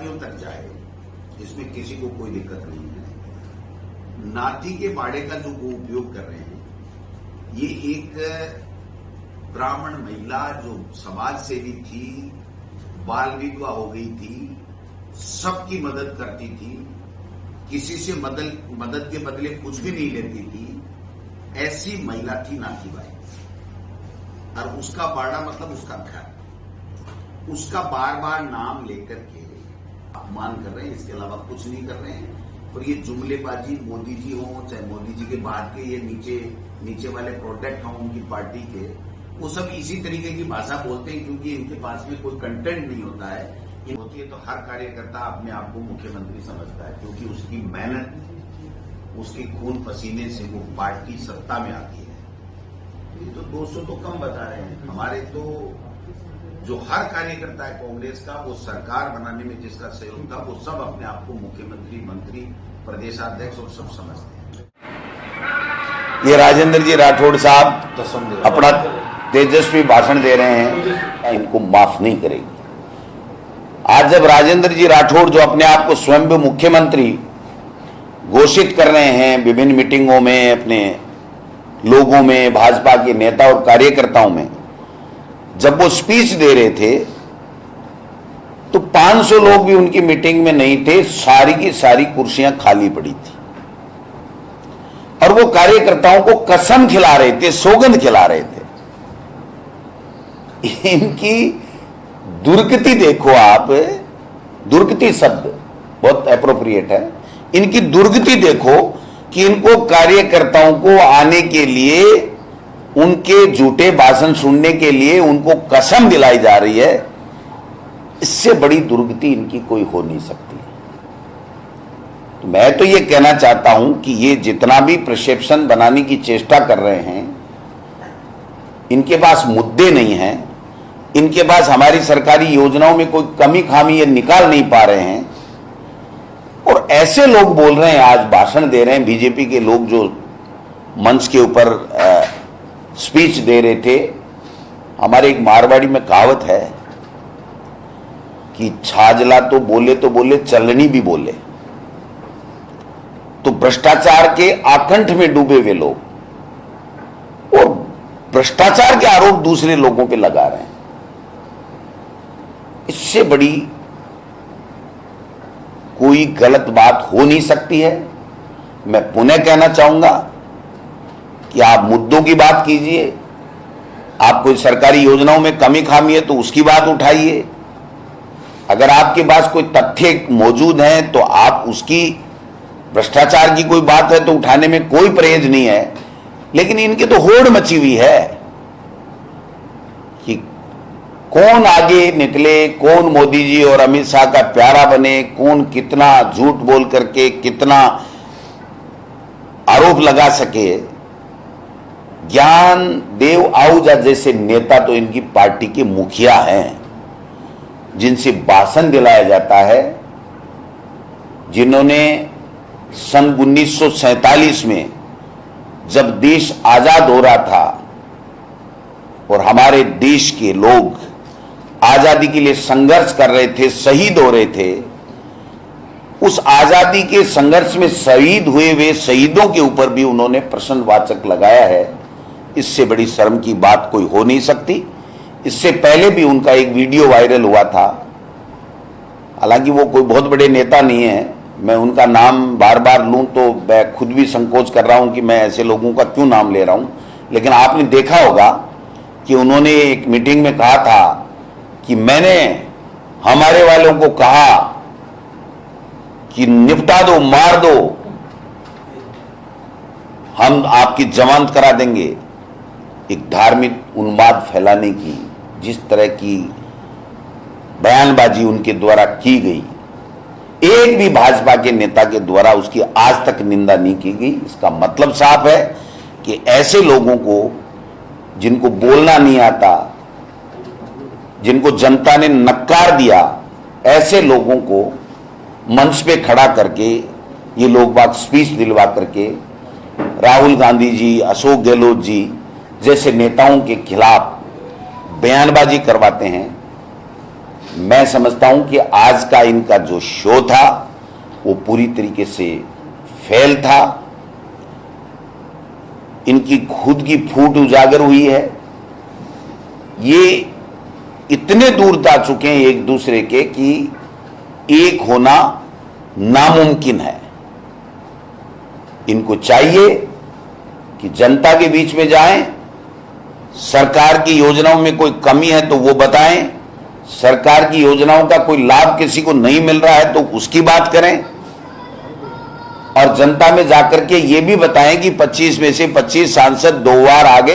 जातियों तक जाए, इसमें किसी को कोई दिक्कत नहीं है। नाथी के बाड़े का जो वो उपयोग कर रहे हैं, ये एक ब्राह्मण महिला जो समाज सेवी थी, बाल विधवा हो गई थी, सबकी मदद करती थी, किसी से मदद के बदले कुछ भी नहीं लेती थी, ऐसी महिला थी नाथीबाई। और उसका बाड़ा मतलब उसका घर, उसका बार बार नाम लेकर के अपमान कर रहे हैं, इसके अलावा कुछ नहीं कर रहे हैं। और ये जुमलेबाजी मोदी जी हो, चाहे मोदी जी के बाद के ये नीचे वाले प्रोडक्ट हों उनकी पार्टी के, वो सब इसी तरीके की भाषा बोलते हैं, क्योंकि इनके पास में कोई कंटेंट नहीं होता है। ये होती है तो हर कार्यकर्ता अपने आप को मुख्यमंत्री समझता है, क्योंकि उसकी मेहनत, उसके खून पसीने से वो पार्टी सत्ता में आती है। ये तो 200 तो कम बता रहे हैं, हमारे तो जो हर कार्यकर्ता है कांग्रेस का, वो सरकार बनाने में जिसका सहयोग था, वो सब अपने आप को मुख्यमंत्री, मंत्री, प्रदेशाध्यक्ष और सब समझते हैं। ये राजेंद्र जी राठौड़ साहब अपना तेजस्वी भाषण दे रहे हैं, इनको माफ नहीं करेगी। आज जब राजेंद्र जी राठौड़ जो अपने आप को स्वयं मुख्यमंत्री घोषित कर रहे हैं, विभिन्न मीटिंगों में, अपने लोगों में, भाजपा के नेता और कार्यकर्ताओं में, जब वो स्पीच दे रहे थे तो 500 लोग भी उनकी मीटिंग में नहीं थे, सारी की सारी कुर्सियां खाली पड़ी थी। और वो कार्यकर्ताओं को कसम खिला रहे थे, सौगंध खिला रहे थे। इनकी दुर्गति देखो आप, दुर्गति शब्द बहुत एप्रोप्रिएट है। इनकी दुर्गति देखो कि इनको कार्यकर्ताओं को आने के लिए, उनके झूठे भाषण सुनने के लिए उनको कसम दिलाई जा रही है। इससे बड़ी दुर्गति इनकी कोई हो नहीं सकती। तो मैं तो ये कहना चाहता हूं कि ये जितना भी परसेप्शन बनाने की चेष्टा कर रहे हैं, इनके पास मुद्दे नहीं हैं, इनके पास हमारी सरकारी योजनाओं में कोई कमी खामी ये निकाल नहीं पा रहे हैं। और ऐसे लोग बोल रहे हैं, आज भाषण दे रहे हैं बीजेपी के लोग जो मंच के ऊपर स्पीच दे रहे थे। हमारे एक मारवाड़ी में कहावत है कि छाजला तो बोले चलनी भी बोले। तो भ्रष्टाचार के आकंठ में डूबे हुए लोग और भ्रष्टाचार के आरोप दूसरे लोगों पे लगा रहे हैं, इससे बड़ी कोई गलत बात हो नहीं सकती है। मैं पुनः कहना चाहूंगा कि आप मुद्दों की बात कीजिए, आप कोई सरकारी योजनाओं में कमी खामी है तो उसकी बात उठाइए। अगर आपके पास कोई तथ्य मौजूद हैं तो आप उसकी, भ्रष्टाचार की कोई बात है तो उठाने में कोई परहेज नहीं है। लेकिन इनकी तो होड़ मची हुई है कि कौन आगे निकले, कौन मोदी जी और अमित शाह का प्यारा बने, कौन कितना झूठ बोल करके कितना आरोप लगा सके। ज्ञान देव आहूजा जैसे नेता तो इनकी पार्टी के मुखिया हैं, जिनसे भाषण दिलाया जाता है, जिन्होंने सन 1947 में जब देश आजाद हो रहा था और हमारे देश के लोग आजादी के लिए संघर्ष कर रहे थे, शहीद हो रहे थे, उस आजादी के संघर्ष में शहीद हुए वे शहीदों के ऊपर भी उन्होंने प्रश्नवाचक लगाया है। इससे बड़ी शर्म की बात कोई हो नहीं सकती। इससे पहले भी उनका एक वीडियो वायरल हुआ था, हालांकि वो कोई बहुत बड़े नेता नहीं है, मैं उनका नाम बार बार लूं तो मैं खुद भी संकोच कर रहा हूं कि मैं ऐसे लोगों का क्यों नाम ले रहा हूं। लेकिन आपने देखा होगा कि उन्होंने एक मीटिंग में कहा था कि मैंने हमारे वालों को कहा कि निपटा दो, मार दो, हम आपकी जमानत करा देंगे। एक धार्मिक उन्माद फैलाने की जिस तरह की बयानबाजी उनके द्वारा की गई, एक भी भाजपा के नेता के द्वारा उसकी आज तक निंदा नहीं की गई। इसका मतलब साफ है कि ऐसे लोगों को, जिनको बोलना नहीं आता, जिनको जनता ने नकार दिया, ऐसे लोगों को मंच पे खड़ा करके ये लोग बात स्पीच दिलवा करके राहुल गांधी जी, अशोक गहलोत जी जैसे नेताओं के खिलाफ बयानबाजी करवाते हैं। मैं समझता हूं कि आज का इनका जो शो था वो पूरी तरीके से फेल था। इनकी खुद की फूट उजागर हुई है। ये इतने दूर जा चुके हैं एक दूसरे के कि एक होना नामुमकिन है। इनको चाहिए कि जनता के बीच में जाएं, सरकार की योजनाओं में कोई कमी है तो वो बताएं, सरकार की योजनाओं का कोई लाभ किसी को नहीं मिल रहा है तो उसकी बात करें, और जनता में जाकर के ये भी बताएं कि 25 में से 25 सांसद 2 बार आ गए।